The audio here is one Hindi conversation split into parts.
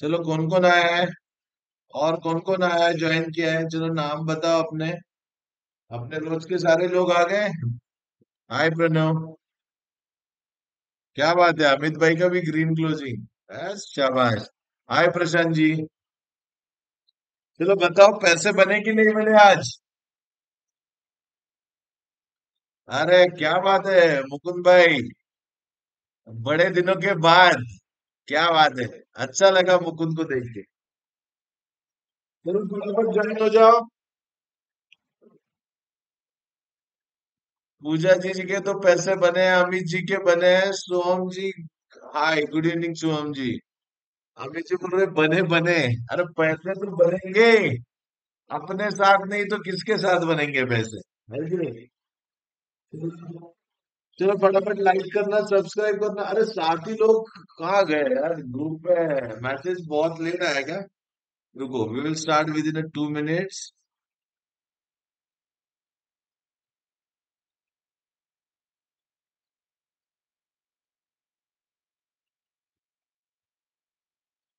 चलो कौन कौन आया है और कौन कौन आया है ज्वाइन किया है। चलो नाम बताओ अपने। अपने रोज के सारे लोग आ गए। हाय प्रणव। क्या बात है, अमित भाई का भी ग्रीन क्लोजिंग। बस शाबाश। हाय प्रशांत जी। चलो बताओ पैसे बने कि नहीं बने आज। अरे क्या बात है मुकुंद भाई, बड़े दिनों के बाद। क्या बात है। अच्छा लगा मुकुंद को देख के। चलो फटाफट ज्वाइन हो जाओ। पूजा जी के तो पैसे बने हैं, अमित जी के बने हैं, सोहम जी। हाय गुड इवनिंग सोहम जी। अमित जी बोल रहे बने बने। अरे पैसे तो बनेंगे, अपने साथ नहीं तो किसके साथ बनेंगे पैसे। है कि नहीं। चलो फटाफट लाइक करना सब्सक्राइब करना। अरे साथी लोग कहाँ गए यार, ग्रुप में मैसेज बहुत लेट आया क्या। रुको, we will start within 2 minutes.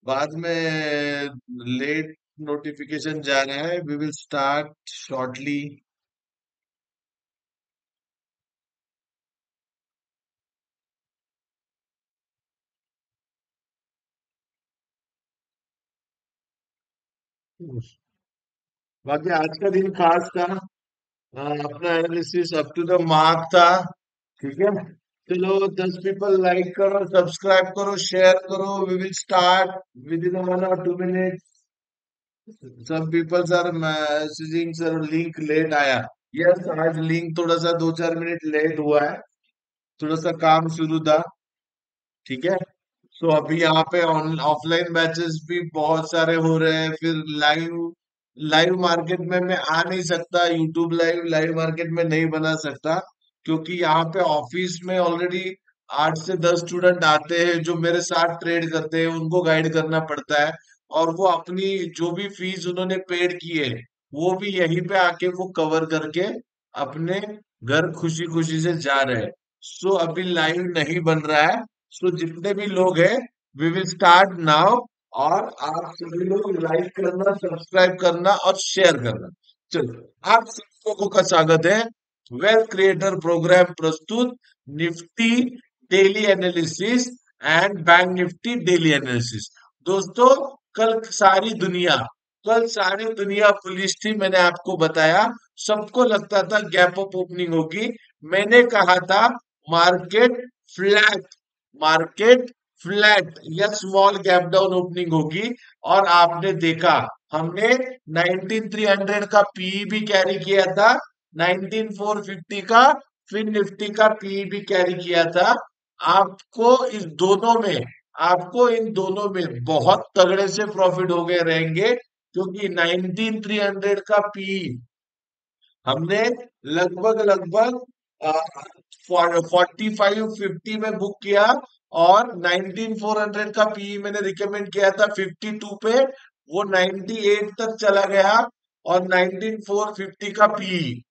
बाद में लेट नोटिफिकेशन जा रहा है, वी विल स्टार्ट शॉर्टली। बाकी आज का दिन खास था। अपना analysis up to the mark था। ठीक है। चलो 10 पीपल लाइक करो, सब्सक्राइब करो, शेयर करो। We will start within 1 or 2 minutes। सब peoples are messaging sir link late आया। यस, आज लिंक थोड़ा सा 2-4 मिनट लेट हुआ है। थोड़ा सा काम शुरू था। ठीक है। तो अभी यहाँ पे ऑफलाइन बैचेस भी बहुत सारे हो रहे हैं। फिर लाइव लाइव मार्केट में मैं आ नहीं सकता, यूट्यूब लाइव लाइव मार्केट में नहीं बना सकता। क्योंकि यहाँ पे ऑफिस में ऑलरेडी 8 से 10 स्टूडेंट आते हैं जो मेरे साथ ट्रेड करते हैं, उनको गाइड करना पड़ता है। और वो अपनी जो भी फीस उन्होंने पेड की है, वो भी यहीं पे आके वो कवर करके अपने घर खुशी खुशी से जा रहे हैं। सो अभी लाइव नहीं बन रहा है। सो जितने भी लोग हैं, वी विल स्टार्ट नाउ। और आप सभी लोग लाइक करना, सब्सक्राइब करना और शेयर करना। चलो आप सभी लोगों का स्वागत है। वेल्थ क्रिएटर प्रोग्राम प्रस्तुत Nifty daily analysis and bank Nifty daily analysis. दोस्तों, कल सारी दुनिया कल सारी दुनिया बुलिश थी, मैंने आपको बताया। सबको लगता था गैप अप ओपनिंग होगी। मैंने कहा था मार्केट फ्लैट मार्केट फ्लैट या स्मॉल गैप डाउन ओपनिंग होगी। और आपने देखा, हमने 19300 का पीई भी कैरी किया था, 19450 का फिर निफ्टी का पीई भी कैरी किया था। आपको इस दोनों में आपको इन दोनों में बहुत तगड़े से प्रॉफिट हो गए रहेंगे। क्योंकि 19300 का पीई हमने लगभग लगभग 4550 में बुक किया। और 19400 का पीई मैंने रिकमेंड किया था 52 पे, वो 98 तक चला गया। और 19450 का पीई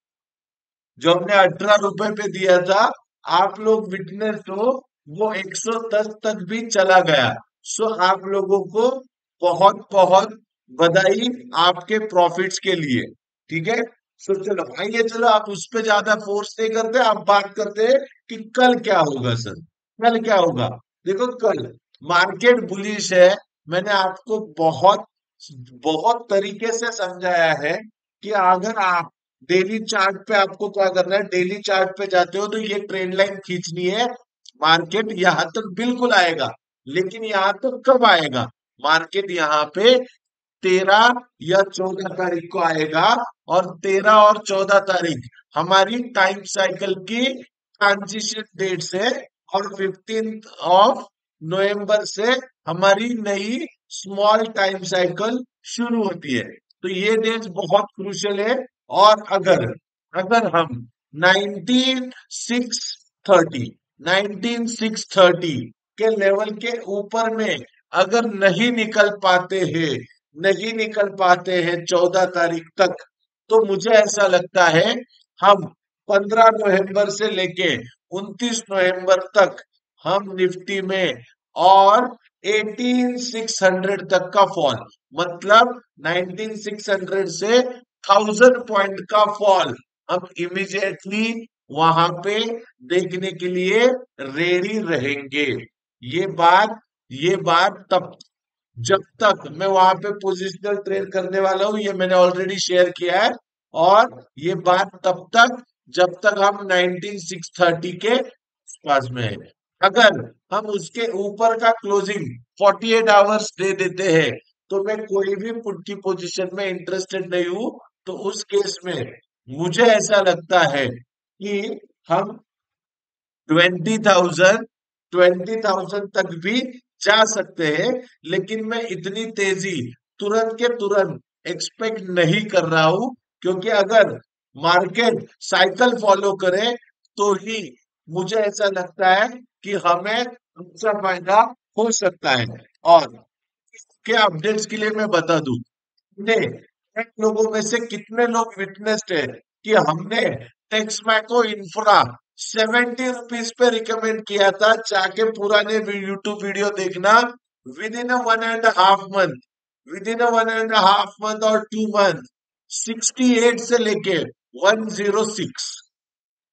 जो हमने 18 रुपए पे दिया था, आप लोग विटनेस हो, वो 110 तक भी चला गया। सो आप लोगों को बहुत बहुत बधाई आपके प्रॉफिट्स के लिए। ठीक है। सो चलो आइए, चलो आप उस पे ज्यादा फोर्स नहीं करते, आप बात करते हैं कि कल क्या होगा सर। कल क्या होगा। देखो कल मार्केट बुलिश है। मैंने आपको बहुत बहुत तरीके से समझाया है कि अगर आप डेली चार्ट पे, आपको क्या करना है, डेली चार्ट पे जाते हो तो ये ट्रेंड लाइन खींचनी है। मार्केट यहां तक बिल्कुल आएगा, लेकिन यहां तक कब आएगा। मार्केट यहाँ पे 13 या 14 तारीख को आएगा। और 13 और 14 तारीख हमारी टाइम साइकिल की ट्रांजिशन डेट्स है। और 15 नवंबर से हमारी नई स्मॉल टाइम साइकिल शुरू होती है। तो ये डेट बहुत क्रूशियल है। और अगर अगर हम 19630 19630 के लेवल के ऊपर में अगर नहीं निकल पाते हैं 14 तारीख तक, तो मुझे ऐसा लगता है हम 15 नवंबर से लेके 29 नवंबर तक हम निफ्टी में और 18600 तक का फॉल, मतलब 19600 से 1000 पॉइंट का फॉल हम इमीडिएटली वहां पे देखने के लिए रेडी रहेंगे। ये बात ये बात तब, जब तक मैं वहां पे पोजिशनल ट्रेड करने वाला हूं, ये मैंने ऑलरेडी शेयर किया है। और ये बात तब तक जब तक हम 19630 के पास में है। अगर हम उसके ऊपर का क्लोजिंग 48 आवर्स दे देते हैं, तो मैं कोई भी पुट की पोजीशन में इंटरेस्टेड नहीं हूं। तो उस केस में मुझे ऐसा लगता है कि हम 20,000 तक भी जा सकते हैं। लेकिन मैं इतनी तेजी तुरंत के तुरंत एक्सपेक्ट नहीं कर रहा हूं, क्योंकि अगर मार्केट साइकिल फॉलो करे तो ही मुझे ऐसा लगता है कि हमें अच्छा फायदा हो सकता है। और के अपडेट्स के लिए मैं बता दूं, ने इन लोगों में से कितने लोग विटनेस्ड है कि हमने टेक्समैको इंफ्रा 70 रुपीज पे रिकमेंड किया था। जाके पुराने यूट्यूब वीडियो देखना। With in a 1.5 month, with in a 1.5 month और 2 मंथ, 68 से लेके 106,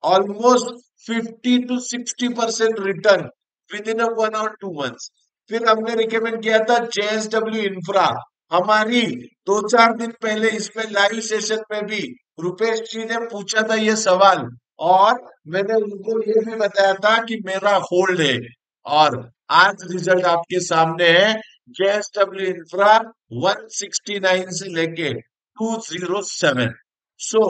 almost 50 to 60% return with in 1 और 2 मंथ्स। फिर हमने रिकमेंड किया था जेएसडब्ल्यू इंफ्रा। हमारी 2-4 दिन पहले इसमें लाइव सेशन में भी रुपेश जी ने पूछा था ये सवाल, और मैंने उनको ये भी बताया था कि मेरा होल्ड है। और आज रिजल्ट आपके सामने है। जेएसडब्ल्यू इंफ्रा 169 से लेके 207। सो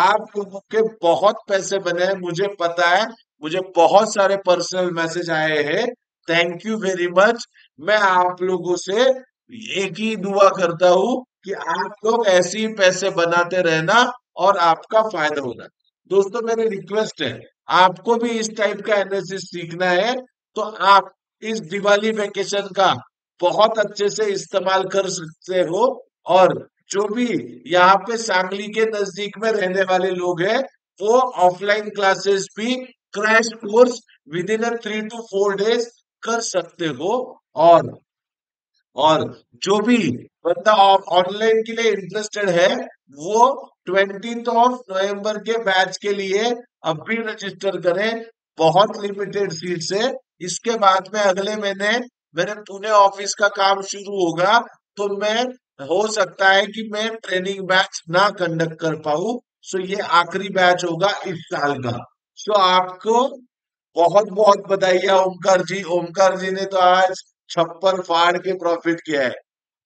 आप लोगों के बहुत पैसे बने हैं, मुझे पता है। मुझे बहुत सारे पर्सनल मैसेज आए हैं। Thank you very much. मैं आप लोगों से एक ही दुआ करता हूं कि आप लोग ऐसे ही पैसे बनाते रहना और आपका फायदा होना। दोस्तों, मेरी रिक्वेस्ट है, आपको भी इस टाइप का एनालिसिस सीखना है तो आप इस दिवाली वेकेशन का बहुत अच्छे से इस्तेमाल कर सकते हो। और जो भी यहाँ पे सांगली के नजदीक में रहने वाले लोग हैं, वो ऑफलाइन क्लासेस भी crash course with in 3 to 4 days कर सकते हो। और और जो भी बंदा ऑनलाइन के लिए इंटरेस्टेड है, वो 20 नवंबर के बैच के लिए अब भी रजिस्टर करें। बहुत लिमिटेड सीट्स है। इसके बाद में अगले महीने मेरे पुणे ऑफिस का काम शुरू होगा, तो मैं, हो सकता है कि मैं ट्रेनिंग बैच ना कंडक्ट कर पाऊं। सो ये आखिरी बैच होगा इस साल का। सो आपको बहुत बहुत बधाई ओमकार जी। ओमकार जी ने तो आज छप्पर फाड़ के प्रॉफिट किया है।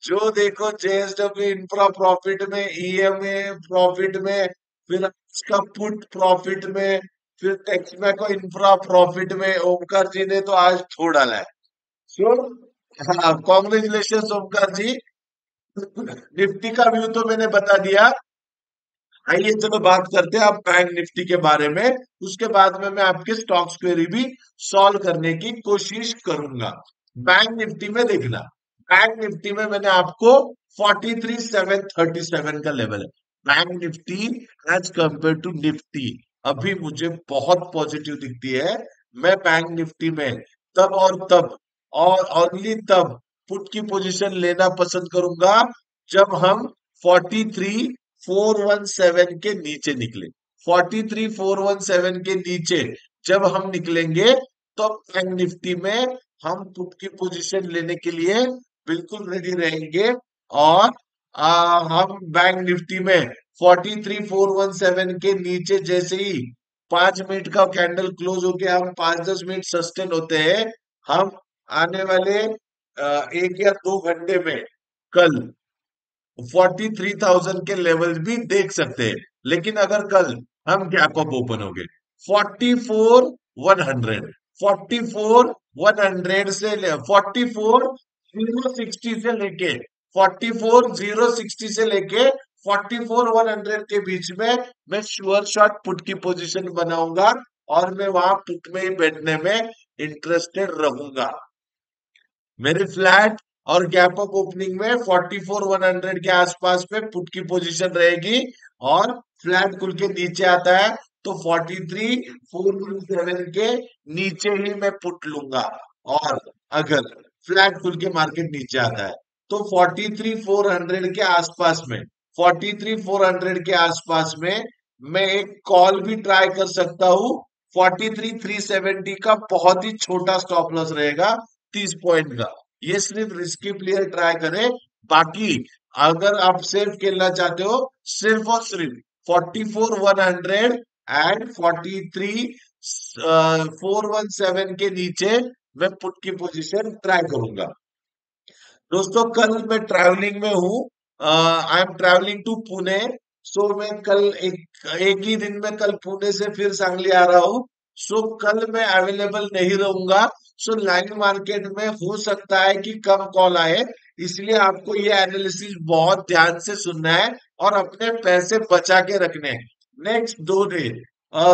जो देखो जेएसडब्ल्यू इंफ्रा प्रॉफिट में, ईएमए प्रॉफिट में, फिर उसका पुट प्रॉफिट में, फिर टेक्समैको इंफ्रा प्रॉफिट में। ओमकार जी ने तो आज छोड़ डाला है। सो हाँ, कॉन्ग्रेचुलेशन ओमकार जी। निफ्टी का व्यू तो मैंने बता दिया। आइए चलो बात करते हैं अब बैंक निफ्टी के बारे में। उसके बाद में मैं आपके स्टॉक्स क्वेरी भी सॉल्व करने की कोशिश करूंगा। बैंक निफ्टी में देखना, बैंक निफ्टी में मैंने आपको 43,737 का लेवल है। Bank Nifty as compare to Nifty अभी मुझे बहुत पॉजिटिव दिखती है। मैं बैंक निफ्टी में तब और तब, और ओनली तब पुट की पोजीशन लेना पसंद करूंगा जब हम 43,417 के नीचे निकले। 43,417 के नीचे जब हम निकलेंगे, तो बैंक निफ्टी में हम पुट की पोजीशन लेने के लिए बिल्कुल रेडी रहेंगे। और हम बैंक निफ्टी में 43,417 के नीचे जैसे ही 5 मिनट का कैंडल क्लोज होके हम 5-10 मिनट सस्टेन होते हैं, हम आने वाले 1 या 2 घंटे में कल 43,000 के लेवल भी देख सकते हैं। लेकिन अगर कल हम गैप अप ओपन हो गए 44,100, 44,100 से 44,060 से लेके 44,060 से लेके 44,100 के बीच में मैं श्योर शॉट पुट की पोजीशन बनाऊंगा, और मैं वहां पुट में ही बैठने में इंटरेस्टेड रहूंगा। मेरी फ्लैट और गैप अप ओपनिंग में 44,100 के आसपास में पुट की पोजीशन रहेगी। और फ्लैट खुल के नीचे आता है तो 43,417 के नीचे ही मैं पुट लूंगा। और अगर फ्लैट खुल के मार्केट नीचे आता है। तो 43,400 के आसपास में, 43,400 के आसपास में मैं एक कॉल भी ट्राई कर सकता हूँ। 43,370 का बहुत ही छोटा स्टॉप लॉस रहेगा, 30 पॉइंट का। ये सिर्फ रिस्की प्लेयर ट्राई करे। बाकी अगर आप सेफ खेलना चाहते हो, सिर्फ और सिर्फ 44,100 एंड 43,417 के नीचे मैं पुट की पोजीशन ट्राई करूंगा। दोस्तों कल मैं ट्रैवलिंग में हूँ, I am travelling to Pune. So मैं कल एक ही दिन में कल पुणे से फिर सांगली आ रहा हूँ। सो कल मैं अवेलेबल नहीं रहूंगा। सो लाइन मार्केट में हो सकता है कि कम कॉल आए, इसलिए आपको ये एनालिसिस बहुत ध्यान से सुनना है और अपने पैसे बचा के रखने हैं। नेक्स्ट 2 दिन,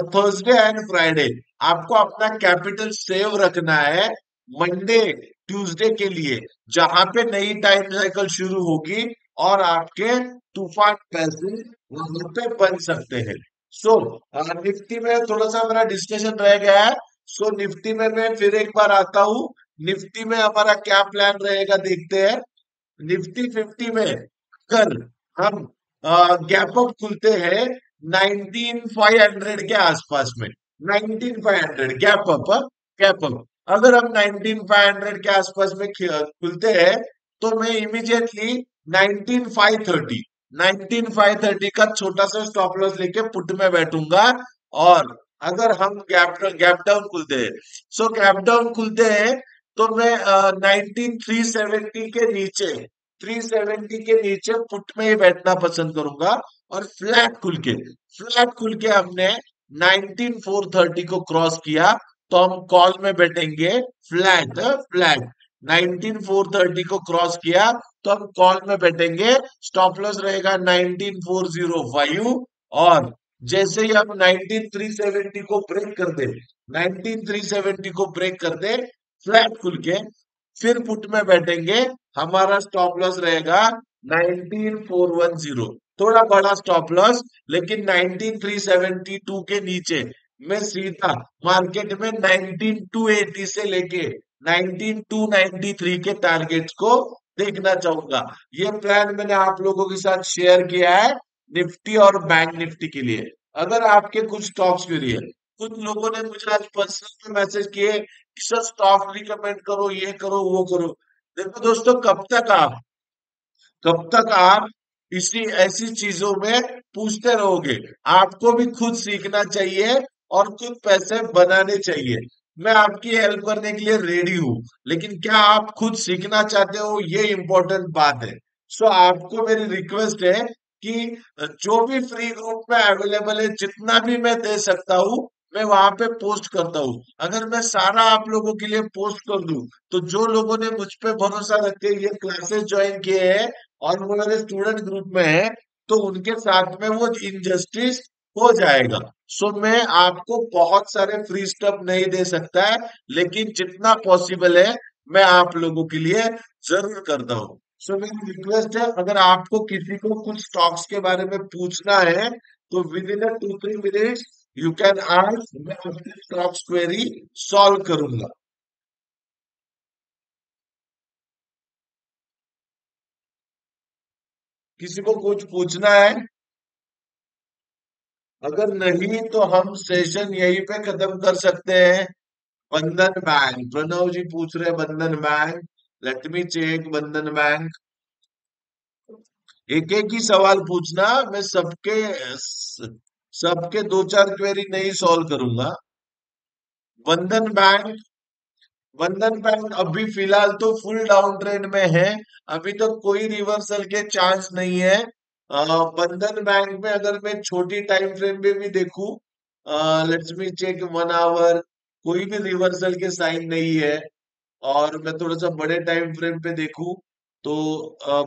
थर्सडे एंड फ्राइडे, आपको अपना कैपिटल सेव रखना है मंडे ट्यूसडे के लिए, जहां पे नई टाइम साइकिल शुरू होगी और आपके तूफान पैसे वहां पे बन सकते हैं। सो निफ्टी में थोड़ा सा मेरा डिस्कशन रह गया है। सो निफ्टी में मैं फिर एक बार आता हूँ। निफ्टी में हमारा क्या प्लान रहेगा देखते हैं। निफ्टी 50 में अगर हम गैप अप खुलते हैं 19,500 के आसपास में, 19,500 गैप अप, गैप अप अगर हम 19,500 के आसपास में खुलते हैं, तो मैं इमीडिएटली 19,530, 19,530 का छोटा सा स्टॉप लॉस लेके पुट में बैठूंगा। और अगर हम गैप गैप डाउन खुलते हैं, सो गैप डाउन खुलते हैं तो मैं 19,370 के नीचे, 370 के नीचे पुट में ही बैठना पसंद करूंगा। और फ्लैट खुल के हमने 19,430 को क्रॉस किया तो हम कॉल में बैठेंगे फ्लैट, फ्लैट 19,430 को क्रॉस किया तो हम कॉल में बैठेंगे। स्टॉप लॉस रहेगा 19,405। और जैसे ही हम 19,370 को ब्रेक कर दे, 19,370 को ब्रेक कर दे फ्लैट खुल के, फिर पुट में बैठेंगे। हमारा स्टॉप लॉस रहेगा 19,410, थोड़ा बड़ा स्टॉप लॉस, लेकिन 19,372 के नीचे मैं सीधा मार्केट में 19,280 से लेके 19,293 के टारगेट को देखना चाहूंगा। ये प्लान मैंने आप लोगों के साथ शेयर किया है निफ्टी और बैंक निफ्टी के लिए। अगर आपके कुछ स्टॉक्स के लिए, कुछ लोगों ने मुझे आज पर्सनल में मैसेज किए कि सर स्टॉक रिकमेंड करो, ये करो वो करो। देखो दोस्तों, कब तक आप इसी ऐसी चीजों में पूछते रहोगे। आपको भी खुद सीखना चाहिए और खुद पैसे बनाने चाहिए। मैं आपकी हेल्प करने के लिए रेडी हूँ, लेकिन क्या आप खुद सीखना चाहते हो, ये इंपॉर्टेंट बात है। सो आपको मेरी रिक्वेस्ट है कि जो भी फ्री ग्रुप में अवेलेबल है, जितना भी मैं दे सकता हूँ मैं वहां पे पोस्ट करता हूँ। अगर मैं सारा आप लोगों के लिए पोस्ट कर दूं, तो जो लोगों ने मुझ पे भरोसा रख के ये क्लासेस ज्वाइन किए हैं और वो मेरे स्टूडेंट ग्रुप में है, तो उनके साथ में वो इनजस्टिस हो जाएगा। सो मैं आपको बहुत सारे फ्री स्टफ नहीं दे सकता है, लेकिन जितना पॉसिबल है मैं आप लोगों के लिए जरूर करता हूँ। सो मेरी रिक्वेस्ट है, अगर आपको किसी को कुछ स्टॉक्स के बारे में पूछना है तो with in 2-3 minutes you can ask, मैं आपकी स्टॉक्स क्वेरी सॉल्व करूंगा। किसी को कुछ पूछना है? अगर नहीं तो हम सेशन यहीं पे खत्म कर सकते हैं। बंधन बैंक, प्रणव जी पूछ रहे हैं बंधन बैंक। लेट मी चेक बंधन बैंक। एक एक ही सवाल पूछना, मैं सबके दो चार क्वेरी नहीं सॉल्व करूंगा। बंधन बैंक, बंधन बैंक अभी फिलहाल तो फुल डाउन ट्रेंड में है। अभी तो कोई रिवर्सल के चांस नहीं है। बंधन बैंक में अगर मैं छोटी टाइम फ्रेम में भी देखूं, लेट्स मी चेक 1 आवर, कोई भी रिवर्सल के साइन नहीं है। और मैं थोड़ा सा बड़े टाइम फ्रेम पे देखूं तो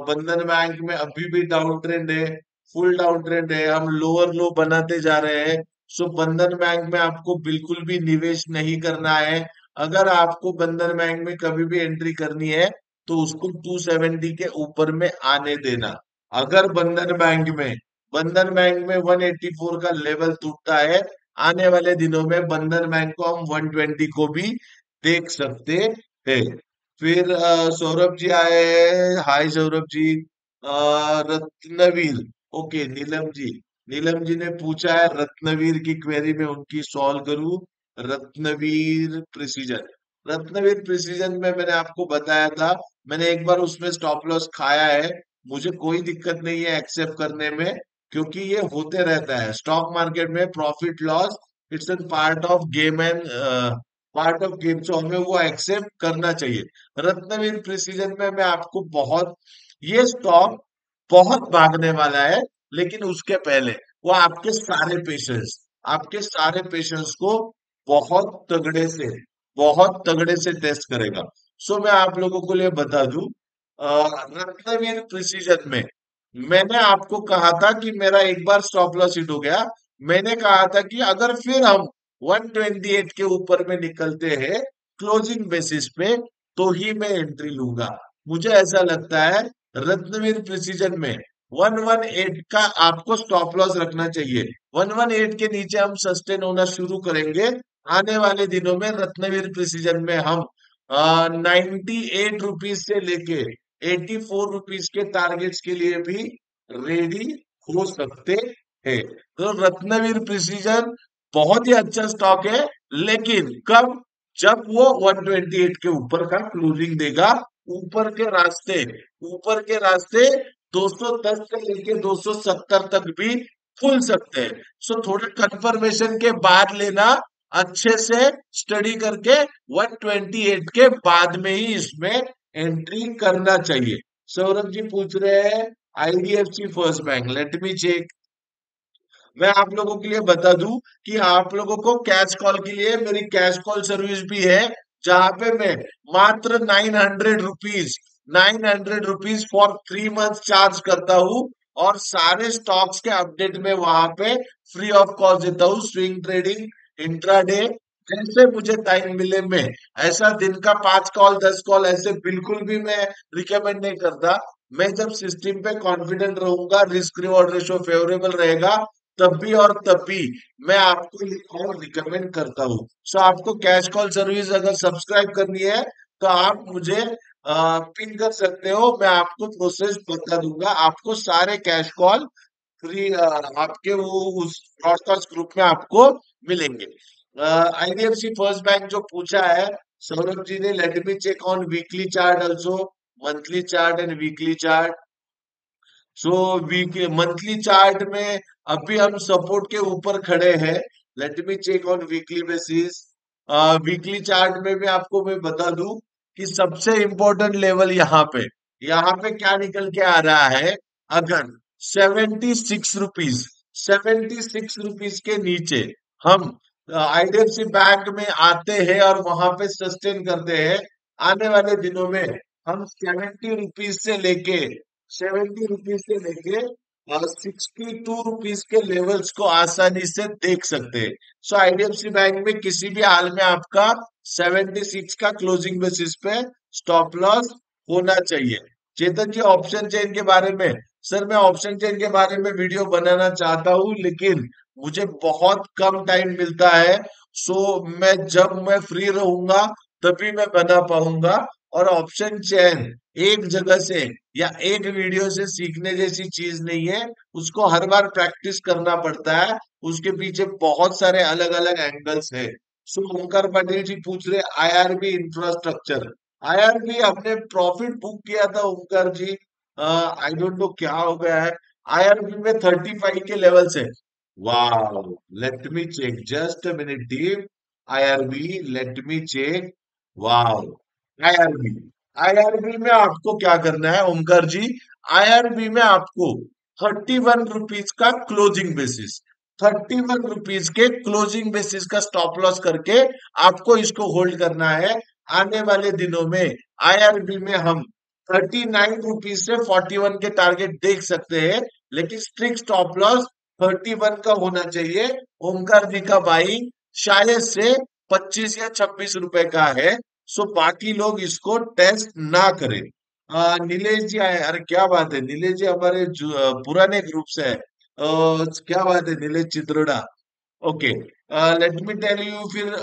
बंधन बैंक में अभी भी डाउन ट्रेंड है, फुल डाउन ट्रेंड है, हम लोअर लो बनाते जा रहे हैं। सो बंधन बैंक में आपको बिल्कुल भी निवेश नहीं करना है। अगर आपको बंधन बैंक में कभी भी एंट्री करनी है तो उसको 270 के ऊपर में आने देना। अगर बंधन बैंक में 184 का लेवल टूटता है, आने वाले दिनों में बंधन बैंक को हम 120 को भी देख सकते हैं। फिर सौरभ जी आए हैं, हाय सौरभ जी। रत्नवीर, ओके नीलम जी। नीलम जी ने पूछा है रत्नवीर की क्वेरी में उनकी सॉल्व करूं। रत्नवीर प्रिसीजन, रत्नवीर प्रिसीजन में मैंने आपको बताया था, मैंने एक बार उसमें स्टॉप लॉस खाया है। मुझे कोई दिक्कत नहीं है एक्सेप्ट करने में, क्योंकि ये होते रहता है स्टॉक मार्केट में, profit loss it's an part of game and part of game, so हमें वो एक्सेप्ट करना चाहिए। रत्नवीर प्रिसीजन में मैं आपको बहुत, ये स्टॉक बहुत भागने वाला है, लेकिन उसके पहले वो आपके सारे पेशेंस को बहुत तगड़े से, बहुत तगड़े से टेस्ट करेगा। सो मैं आप लोगों को लिए बता दूं, रत्नवीर प्रिसीजन में मैंने आपको कहा था कि मेरा एक बार स्टॉप लॉस हिट हो गया। मैंने कहा था कि अगर फिर हम 128 के ऊपर में निकलते हैं क्लोजिंग बेसिस पे, तो ही मैं एंट्री लूंगा। मुझे ऐसा लगता है रत्नवीर प्रिसीजन में 118 का आपको स्टॉप लॉस रखना चाहिए। 118 के नीचे हम सस्टेन होना शुरू करेंगे। आने वाले दिनों में रत्नवीर प्रिसीजन में हम 98 रुपीज से लेके 84 रुपीज के टारगेट्स के लिए भी रेडी हो सकते हैं। तो रत्नवीर प्रिसीजन बहुत ही अच्छा स्टॉक है, लेकिन कब, जब वो 128 के ऊपर का क्लोजिंग देगा। ऊपर के रास्ते, ऊपर के रास्ते 210 से लेके 270 तक भी खुल सकते हैं। सो थोड़े कंफर्मेशन के बाद लेना, अच्छे से स्टडी करके 128 के बाद में ही इसमें एंट्री करना चाहिए। सौरभ जी पूछ रहे हैं IDFC first bank, let me check. मैं आप लोगों के लिए बता दूं कि आप लोगों को कैश कॉल के लिए मेरी कैश कॉल सर्विस भी है, जहां पे मैं मात्र 900 रुपीज फॉर 3 मंथ चार्ज करता हूँ, और सारे स्टॉक्स के अपडेट में वहां पे फ्री ऑफ कॉस्ट देता हूँ। स्विंग ट्रेडिंग, इंट्राडे, जैसे मुझे टाइम मिले मैं, ऐसा दिन का 5 कॉल 10 कॉल ऐसे बिल्कुल भी मैं रिकमेंड नहीं करता। मैं जब सिस्टम पे कॉन्फिडेंट रहूंगा, रिस्क रिवॉर्ड रेशो फेवरेबल रहेगा, तब भी और तब भी मैं आपको ये कॉल रिकमेंड करता हूँ। सो आपको कैश कॉल सर्विस अगर सब्सक्राइब करनी है, तो आप मुझे पिन कर सकते हो, मैं आपको प्रोसेस बता दूंगा। आपको सारे कैश कॉल फ्री आपके वो उस ब्रॉडकास्ट ग्रुप में आपको मिलेंगे। आईडीएफसी फर्स्ट बैंक जो पूछा है सौरभ जी ने, let me check on weekly chart also, monthly chart and weekly chart. So week monthly chart में अभी हम सपोर्ट के ऊपर खड़े हैं। Let me check on weekly basis. Weekly chart में भी आपको मैं बता दूं कि सबसे इंपॉर्टेंट लेवल यहाँ पे क्या निकल के आ रहा है। अगर 76 रुपीज, 76 रुपीज के नीचे हम आईडीएफसी बैंक में आते हैं और वहां पे सस्टेन करते हैं, आने वाले दिनों में हम 70 रुपीज से लेके 62 रुपीज के लेवल्स को आसानी से देख सकते हैं। सो आईडीएफसी बैंक में किसी भी हाल में आपका 76 का क्लोजिंग बेसिस पे स्टॉप लॉस होना चाहिए। चेतन जी ऑप्शन चेन के बारे में, सर मैं ऑप्शन चेन के बारे में वीडियो बनाना चाहता हूँ, लेकिन मुझे बहुत कम टाइम मिलता है। सो जब मैं फ्री रहूंगा तभी मैं बना पाऊंगा। और ऑप्शन चेन एक जगह से या एक वीडियो से सीखने जैसी चीज नहीं है, उसको हर बार प्रैक्टिस करना पड़ता है। उसके पीछे बहुत सारे अलग अलग एंगल्स है। सो ओमकार पटेल जी पूछ रहे आईआरबी इंफ्रास्ट्रक्चर, आईआरबी हमने प्रॉफिट बुक किया था ओमकार जी, आई डोंट नो क्या हो गया है। आईआरबी में 35 के लेवल से, वाह, let me check just a minute deep. IRB, let me check, वाह, आईआरबी, आईआरबी में आपको क्या करना है ओमकार जी, आईआरबी में आपको 31 रुपीज का क्लोजिंग बेसिस, 31 रुपीज के क्लोजिंग बेसिस का स्टॉप लॉस करके आपको इसको होल्ड करना है। आने वाले दिनों में आईआरबी में हम 39 रुपीज से 41 के टारगेट देख सकते हैं, लेकिन स्ट्रिक्ट स्टॉप लॉस 31 का होना चाहिए। ओमकार जी का बाइंग शायद से 25 या 26 रुपए का है। सो बाकी लोग इसको टेस्ट ना करें। नीलेश जी आए, अरे क्या बात है नीलेश जी, हमारे पुराने ग्रुप से है। क्या बात है Nilesh Chitroda, okay. Let me tell you फिर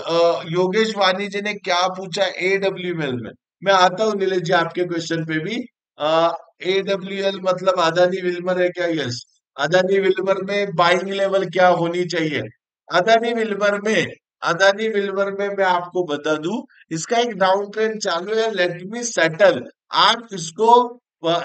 योगेश वानी जी ने क्या पूछा एडब्ल्यूएल में। मैं आता हूँ नीलेश जी आपके क्वेश्चन पे भी। AWL मतलब अदानी विल्मर है क्या? यस। अदानी विल्मर में बाइंग लेवल क्या होनी चाहिए? अदानी विल्मर में अदानी विल्मर में मैं आपको बता दूं, इसका एक डाउन ट्रेंड चालू है, लेट मी सेटल। आप इसको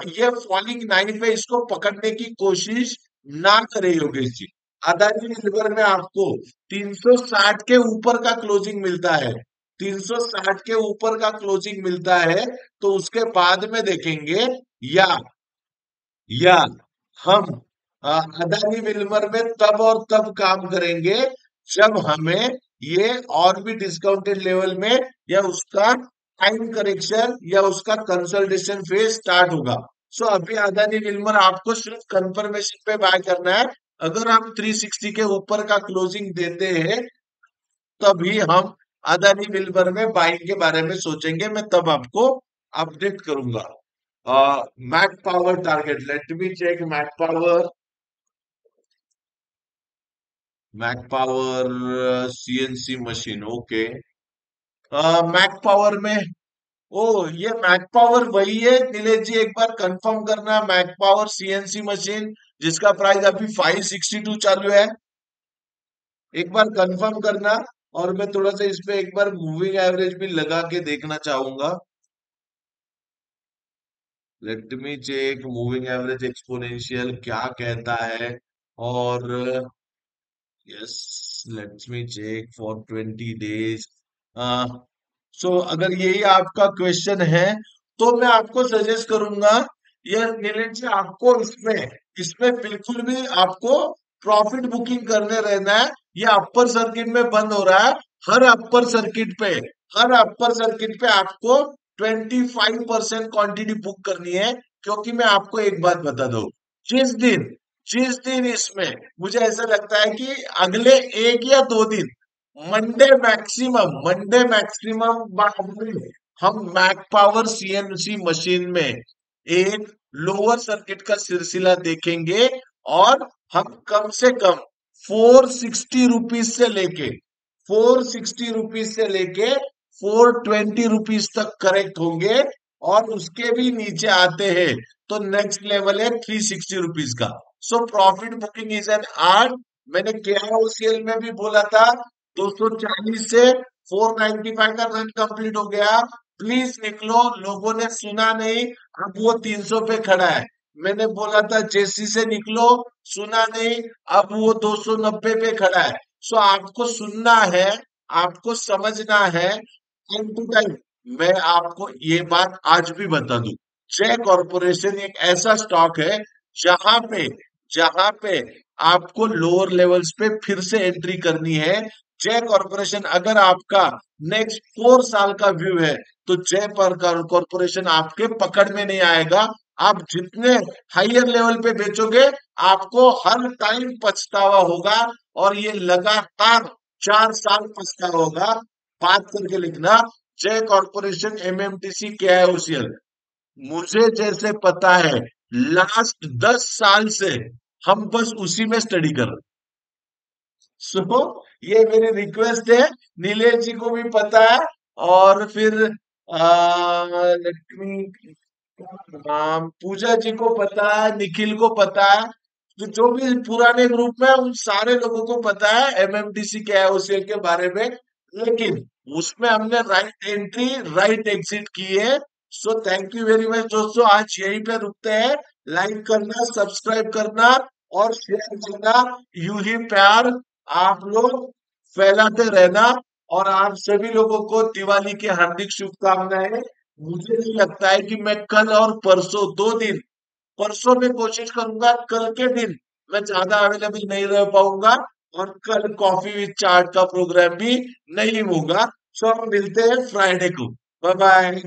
ये फॉलिंग नाइफ है, इसको पकड़ने की कोशिश ना करें योगेश जी। अदानी विल्मर में आपको 360 के ऊपर का क्लोजिंग मिलता है, 360 के ऊपर का क्लोजिंग मिलता है, तो उसके बाद में देखेंगे। या या हम अदानी विल्मर में तब और तब काम करेंगे जब हमें ये और भी डिस्काउंटेड लेवल में या उसका टाइम करेक्शन या उसका कंसोलिडेशन फेज स्टार्ट होगा। सो अभी अदानी विल्मर आपको सिर्फ कंफर्मेशन पे बाय करना है। अगर हम 360 के ऊपर का क्लोजिंग देते हैं तभी हम अदानी विल्मर में बाइंग के बारे में सोचेंगे, मैं तब आपको अपडेट करूंगा। Mac Power target, let me check Mac Power. Mac Power CNC machine, okay. Mac Power में, ओ ये मैक पावर वही है नीलेश जी, एक बार कंफर्म करना। मैक पावर CNC मशीन जिसका प्राइस अभी 562 चालू है, एक बार कंफर्म करना। और मैं थोड़ा सा इस पे एक बार मूविंग एवरेज भी लगा के देखना चाहूंगा। Let me check moving average exponential क्या कहता है। और yes, let's me check for 20 days. So अगर यही आपका क्वेश्चन है तो मैं आपको सजेस्ट करूंगा, ये नीलेश जी आपको इसमें इसमें बिल्कुल भी आपको प्रॉफिट बुकिंग करने रहना है। ये अपर सर्किट में बंद हो रहा है। हर अपर सर्किट पे हर अपर सर्किट पे आपको 25% क्वांटिटी बुक करनी है। क्योंकि मैं आपको एक बात बता दूं, जिस दिन जिस दिन इसमें मुझे ऐसा लगता है कि अगले 1 या 2 दिन, मंडे मैक्सिमम बाद में हम मैक पावर CNC मशीन में एक लोअर सर्किट का सिलसिला देखेंगे। और हम कम से कम 460 रुपीज से लेके 420 रुपीज तक करेक्ट होंगे। और उसके भी नीचे आते हैं तो नेक्स्ट लेवल है 360 रुपीज का। So profit booking is an art. मैंने KOCL में भी बोला था 240 से 495 का रन कंप्लीट हो गया, प्लीज निकलो। लोगों ने सुना नहीं, अब वो 300 पे खड़ा है। मैंने बोला था JC से निकलो, सुना नहीं, अब वो 290 पे खड़ा है। सो आपको सुनना है, आपको समझना है टाइम टू टाइम। मैं आपको ये बात आज भी बता दूं, जय कॉरपोरेशन एक ऐसा स्टॉक है जहां पे आपको लोअर लेवल्स पे फिर से एंट्री करनी है। जय कॉरपोरेशन अगर आपका नेक्स्ट 4 साल का व्यू है तो जय पर कॉरपोरेशन आपके पकड़ में नहीं आएगा। आप जितने हायर लेवल पे बेचोगे आपको हर टाइम पछतावा होगा। और ये लगातार 4 साल पछतावा होगा। बात करके लिखना, जय कॉरपोरेशन, MMTC, KIOCL। मुझे जैसे पता है लास्ट 10 साल से हम बस उसी में स्टडी कर रहे। सो ये मेरी रिक्वेस्ट है, नीलेश जी को भी पता है। और फिर लक्ष्मी, पूजा जी को पता है, निखिल को पता है, तो जो भी पुराने ग्रुप में है, उन सारे लोगों को पता है MMTC KIOCL के बारे में। लेकिन उसमें हमने राइट एंट्री राइट एग्जिट की है। So thank you very much दोस्तों, आज यहीं पे रुकते हैं। लाइक करना, सब्सक्राइब करना और शेयर करना, यूं ही प्यार आप लोग फैलाते रहना। और आप सभी लोगों को दिवाली की हार्दिक शुभकामनाएं। मुझे नहीं लगता है कि मैं कल और परसों 2 दिन, परसों में कोशिश करूंगा, कल के दिन मैं ज्यादा अवेलेबल नहीं रह पाऊंगा। और कल कॉफी विद चार्ट का प्रोग्राम भी नहीं होगा। सो हम मिलते हैं फ्राइडे को। Bye bye.